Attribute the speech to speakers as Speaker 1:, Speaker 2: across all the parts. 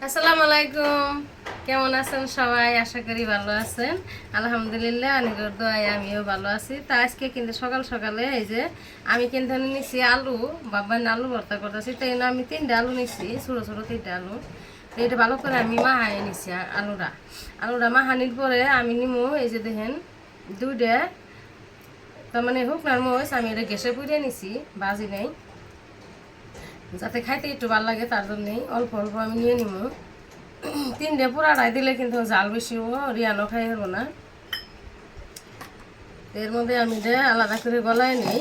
Speaker 1: আসসালামু আলাইকুম। কেমন আছেন সবাই? আশা করি ভালো আছেন। আলহামদুলিল্লাহ, আনিগর দোয়ায় আমিও ভালো আছি। তা আজকে কিন্তু সকাল সকালে এই যে আমি কিন্তু নিছি আলু, বাবা আলু ভর্তা করতেছি। তাই জন্য আমি 3টা আলু নিছি, ছোটো ছোটো 3টা আলু। তো এটা ভালো করে আমি মাহাই নিছি আলুটা মাহানির পরে আমি নিমু এই যে দেখেন 2টা, তার মানে শুকনার মরিচ আমি এটা গ্যাসে পুড়িয়ে নিছি, বাজি নেই, যাতে খাইতে একটু ভালো লাগে তার জন্যই অল্প অল্প আমি নিয়ে নিব। 3টে পোড়াটাই দিলে কিন্তু জাল বেশি হবো, রিয়ানো খাই হবো না। এর মধ্যে আমি যে আলাদা করে গলায় নেই।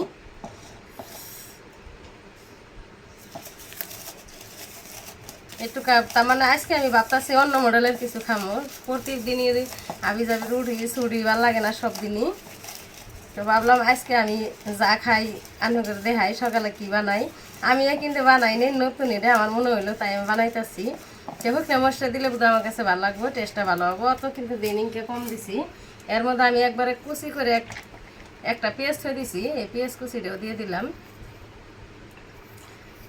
Speaker 1: একটু তার মানে আজকে আমি ভাবতেছি অন্য মডেলের কিছু খামো। প্রত্যেক দিনই আবি যাবি রুটি ছুটি ভালো লাগে না সব দিনই। তো ভাবলাম আজকে আমি যা খাই আনন্দ করে দেখাই সকালে কি বানাই। আমি কিন্তু বানাই নি, নতুন এটা আমার মনে হইলো তাই আমি বানাইতেছি। শুকনো মশলা দিলে বোধহয় আমার কাছে ভালো লাগবে, টেস্টটা ভালো হবে। অত কিন্তু দিনিংকে কম দিছি। এর মধ্যে আমি একবারে কুচি করে একটা পেঁয়াজ থয়ে দিছি, এই পেঁয়াজ কুচিটাও দিয়ে দিলাম।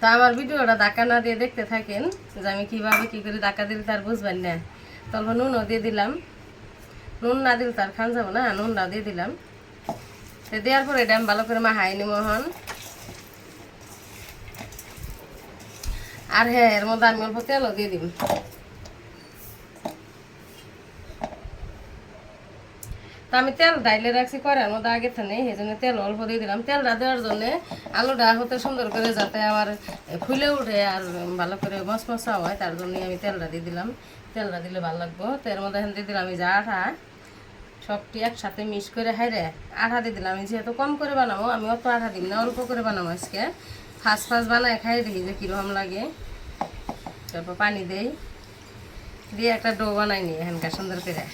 Speaker 1: তা আমার ভিডিওটা ধাক্কা না দিয়ে দেখতে থাকেন যে আমি কীভাবে কী করে ধাক্কা দিলে তার বুঝবেন না। তারপর নুনও দিয়ে দিলাম, নুন না দিলে তার খান যাবো না, নুনটাও দিয়ে দিলাম। তো দেওয়ার পরে এটা আমি ভালো করে মাখাই নিব এখন। আর হ্যাঁ, এর মধ্যে আমি অল্প তেলও দিয়ে দিব। তো আমি তেল ডাইলে রাখছি করার মধ্যে আগে থেকে, এই জন্য তেল অল্প দিয়ে দিলাম। তেলটা দেওয়ার জন্যে আলুটা হতে সুন্দর করে যাতে আমার ফুলে উঠে আর ভালো করে মশমশা হয়, তার জন্যই আমি তেলটা দিয়ে দিলাম। তেলটা দিলে ভালো লাগবো। তো এর মধ্যে এখন দিয়ে দিলাম আমি যা আঠা, সবটি একসাথে মিক্স করে হাইরে আঠা দিয়ে দিলাম। আমি যেহেতু কম করে বানাবো, আমি অত আঠা দিই না, অল্প করে বানাবো আজকে। ফার্স্ট বানায় খাই দেখি যে কীরকম লাগে। তারপর পানি দেই, দিয়ে একটা ডো বানাই নিই এখানকার সুন্দর করে।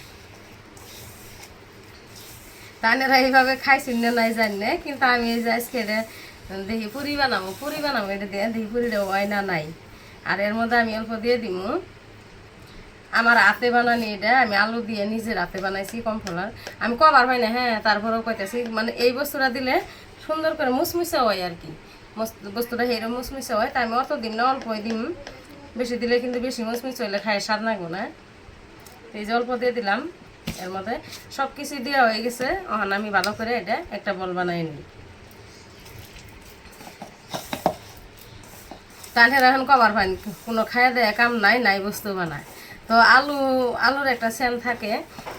Speaker 1: তানেরা এইভাবে খাইছি না নাই জানি না, কিন্তু আমি এই যে আজকে দেখি পুরি বানাবো এটা দিয়ে দেখি পুরিটা হয় না নাই। আর এর মধ্যে আমি অল্প দিয়ে দিব আমার হাতে বানানি, এটা আমি আলু দিয়ে নিজের হাতে বানাইছি কর্নফ্লাওয়ার। আমি কবার হয় না, হ্যাঁ তারপরেও কইতেছি মানে এই বস্তুটা দিলে সুন্দর করে মুচমুচে হয় আর কি, বস্তুটা হেরো মুচমুচে হয়। তাই আমি অত দিন না, অল্পই দিম, বেশি দিলে কিন্তু বেশি মুচমুচে হইলে খায় স্বাদ লাগবো না। এই যে অল্প দিয়ে দিলাম। এর মধ্যে সব কিছু দেওয়া হয়ে গেছে, এখন আমি ভালো করে এটা একটা বল বানাই নিই। তাহলে এখন কবার পানি কোনো খাইয়া দেয় কাম নাই, নাই বস্তু বানায়। তো আলুর একটা সেন্ট থাকে,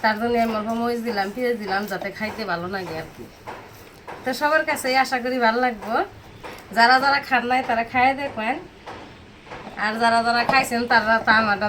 Speaker 1: তার জন্য আমি অল্প মরিচ দিলাম, পেঁয়াজ দিলাম, যাতে খাইতে ভালো লাগে আর কি। তো সবার কাছেই আশা করি ভালো লাগবো। যারা যারা খান নাই তারা খাইয়ে দেখবেন, আর যারা যারা খাইছেন তারা তা আমার